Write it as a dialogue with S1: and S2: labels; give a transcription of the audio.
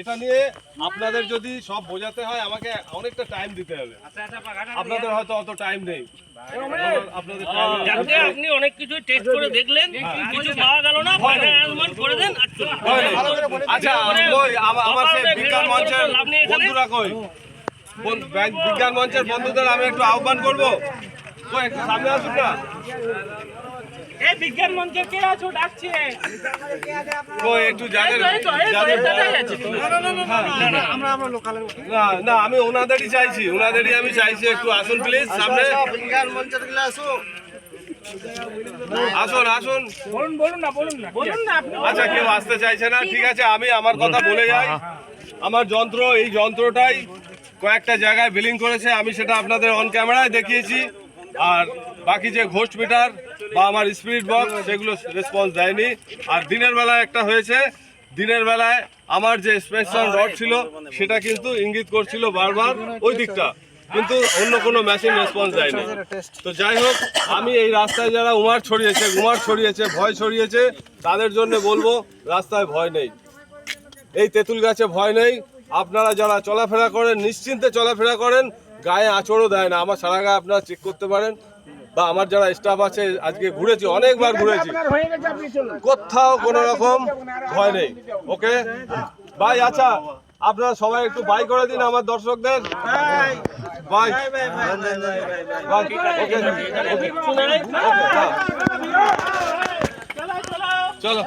S1: এটা নিয়ে আপনাদের যদি সব বোঝাতে হয় আমাকে অনেকটা টাইম দিতে হবে। আপনাদের হয়তো অত টাইম নেই। আপনাদের
S2: যাতে আপনি অনেক কিছু টেস্ট করে দেখলেন, কিছু পাওয়া গেল না, ফাইনাল অ্যারেঞ্জমেন্ট করে দেন।
S1: আচ্ছা, আমার সেই বিজ্ঞান মঞ্চের বন্ধুরা কই? বিজ্ঞান মঞ্চের বন্ধুদের আমি একটু আহ্বান করবো, একটু সামনে আসুন না।
S2: এই বিজ্ঞান মঞ্চে কে আছো ডাকছে?
S1: একটু যাদের না আমি ওনাদেরই চাইছি, আমি চাইছি একটু আসুন প্লিজ সামনে। আসুন আসুন, আচ্ছা কেউ আসতে চাইছে না, ঠিক আছে আমি আমার কথা বলে যাই। আমার যন্ত্র, এই যন্ত্রটাই কয়েকটা জায়গায় বিলিং করেছে, আমি সেটা আপনাদের অন ক্যামেরায় দেখিয়েছি। আর বাকি যে ঘোস্ট মিটার বা আমার স্পিরিট বক্স সেগুলো রেসপন্স দেয়নি। আর দিনের বেলায় একটা হয়েছে, দিনের বেলায় আমার যে স্পেশাল রড ছিল সেটা কিন্তু ইঙ্গিত করছিল বারবার ওই দিকটা, কিন্তু অন্য কোনো মেশিন রেসপন্স দেয়নি। তো যাই হোক, আমি এই রাস্তায় যারা উমার ছড়িয়েছে, ভয় ছড়িয়েছে, তাদের জন্য বলবো রাস্তায় ভয় নেই, এই তেঁতুল গাছে ভয় নেই। আপনারা যারা চলাফেরা করেন নিশ্চিন্তে চলাফেরা করেন, গায়ে আঁচড়ও দেয় না। আমার সারা গায়ে আপনারা চেক করতে পারেন, বা আমার যারা স্টাফ আছে, আজকে ঘুরেছি, অনেকবার ঘুরেছি, কোথাও কোনো রকম ভয় নেই। ওকে ভাই, আচ্ছা আপনারা সবাই একটু বাই করে দিন আমার দর্শকদের। বাই ওকে, চলো।